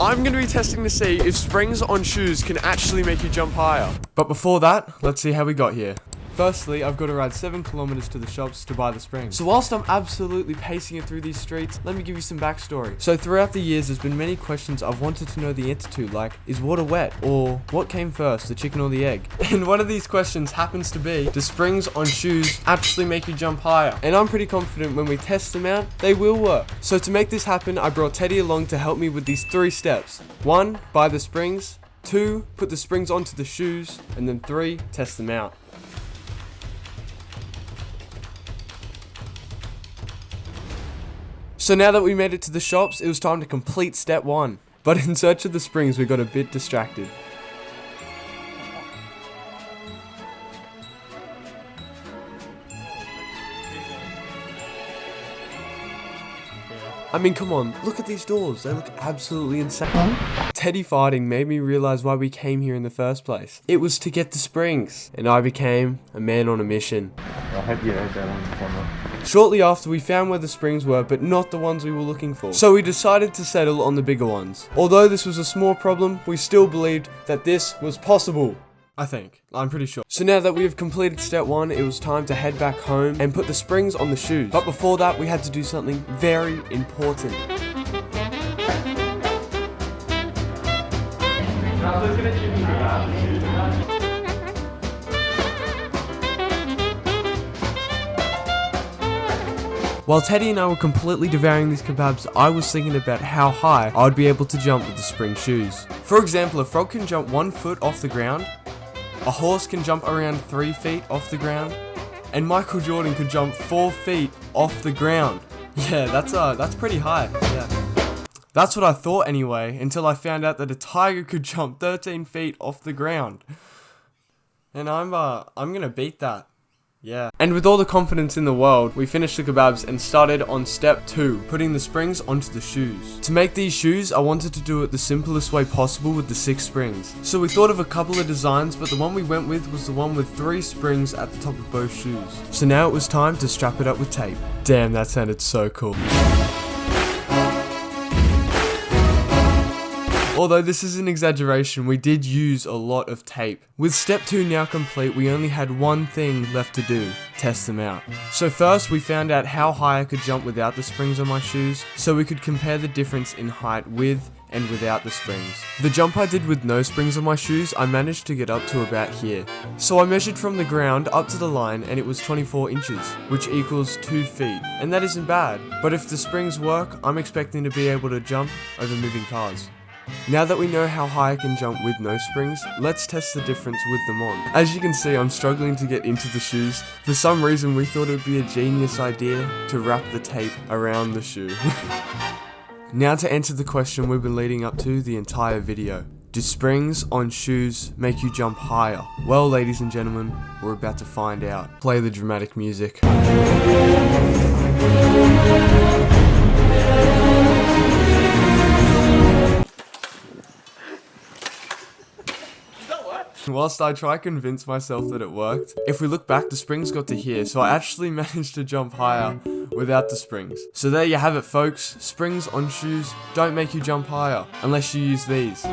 I'm going to be testing to see if springs on shoes can actually make you jump higher. But before that, let's see how we got here. Firstly, I've got to ride 7 kilometers to the shops to buy the springs. So whilst I'm absolutely pacing it through these streets, let me give you some backstory. So throughout the years, there's been many questions I've wanted to know the answer to, like, is water wet? Or what came first, the chicken or the egg? And one of these questions happens to be, do springs on shoes actually make you jump higher? And I'm pretty confident when we test them out, they will work. So to make this happen, I brought Teddy along to help me with these 3 steps. 1, buy the springs. 2, put the springs onto the shoes. And then 3, test them out. So now that we made it to the shops, it was time to complete step 1. But in search of the springs, we got a bit distracted. I mean, come on, look at these doors. They look absolutely insane. Teddy farting made me realize why we came here in the first place. It was to get the springs, and I became a man on a mission. I hope you heard that on the camera. Shortly after, we found where the springs were, but not the ones we were looking for. So we decided to settle on the bigger ones. Although this was a small problem, we still believed that this was possible. I think. I'm pretty sure. So now that we have completed step 1, it was time to head back home and put the springs on the shoes. But before that, we had to do something very important. While Teddy and I were completely devouring these kebabs, I was thinking about how high I would be able to jump with the spring shoes. For example, a frog can jump 1 foot off the ground, a horse can jump around 3 feet off the ground, and Michael Jordan could jump 4 feet off the ground. Yeah, that's pretty high. Yeah. That's what I thought anyway, until I found out that a tiger could jump 13 feet off the ground. And I'm gonna beat that. Yeah. And with all the confidence in the world, we finished the kebabs and started on step 2, putting the springs onto the shoes. To make these shoes, I wanted to do it the simplest way possible with the 6 springs. So we thought of a couple of designs, but the one we went with was the one with 3 springs at the top of both shoes. So now it was time to strap it up with tape. Damn, that sounded so cool. Although this is an exaggeration, we did use a lot of tape. With step 2 now complete, we only had one thing left to do, test them out. So first we found out how high I could jump without the springs on my shoes, so we could compare the difference in height with and without the springs. The jump I did with no springs on my shoes, I managed to get up to about here. So I measured from the ground up to the line and it was 24 inches, which equals 2 feet. And that isn't bad, but if the springs work, I'm expecting to be able to jump over moving cars. Now that we know how high I can jump with no springs, let's test the difference with them on. As you can see, I'm struggling to get into the shoes. For some reason, we thought it would be a genius idea to wrap the tape around the shoe. Now to answer the question we've been leading up to the entire video. Do springs on shoes make you jump higher? Well, ladies and gentlemen, we're about to find out. Play the dramatic music. Whilst I try to convince myself that it worked, if we look back, the springs got to here, so I actually managed to jump higher without the springs. So there you have it, folks. Springs on shoes don't make you jump higher, unless you use these.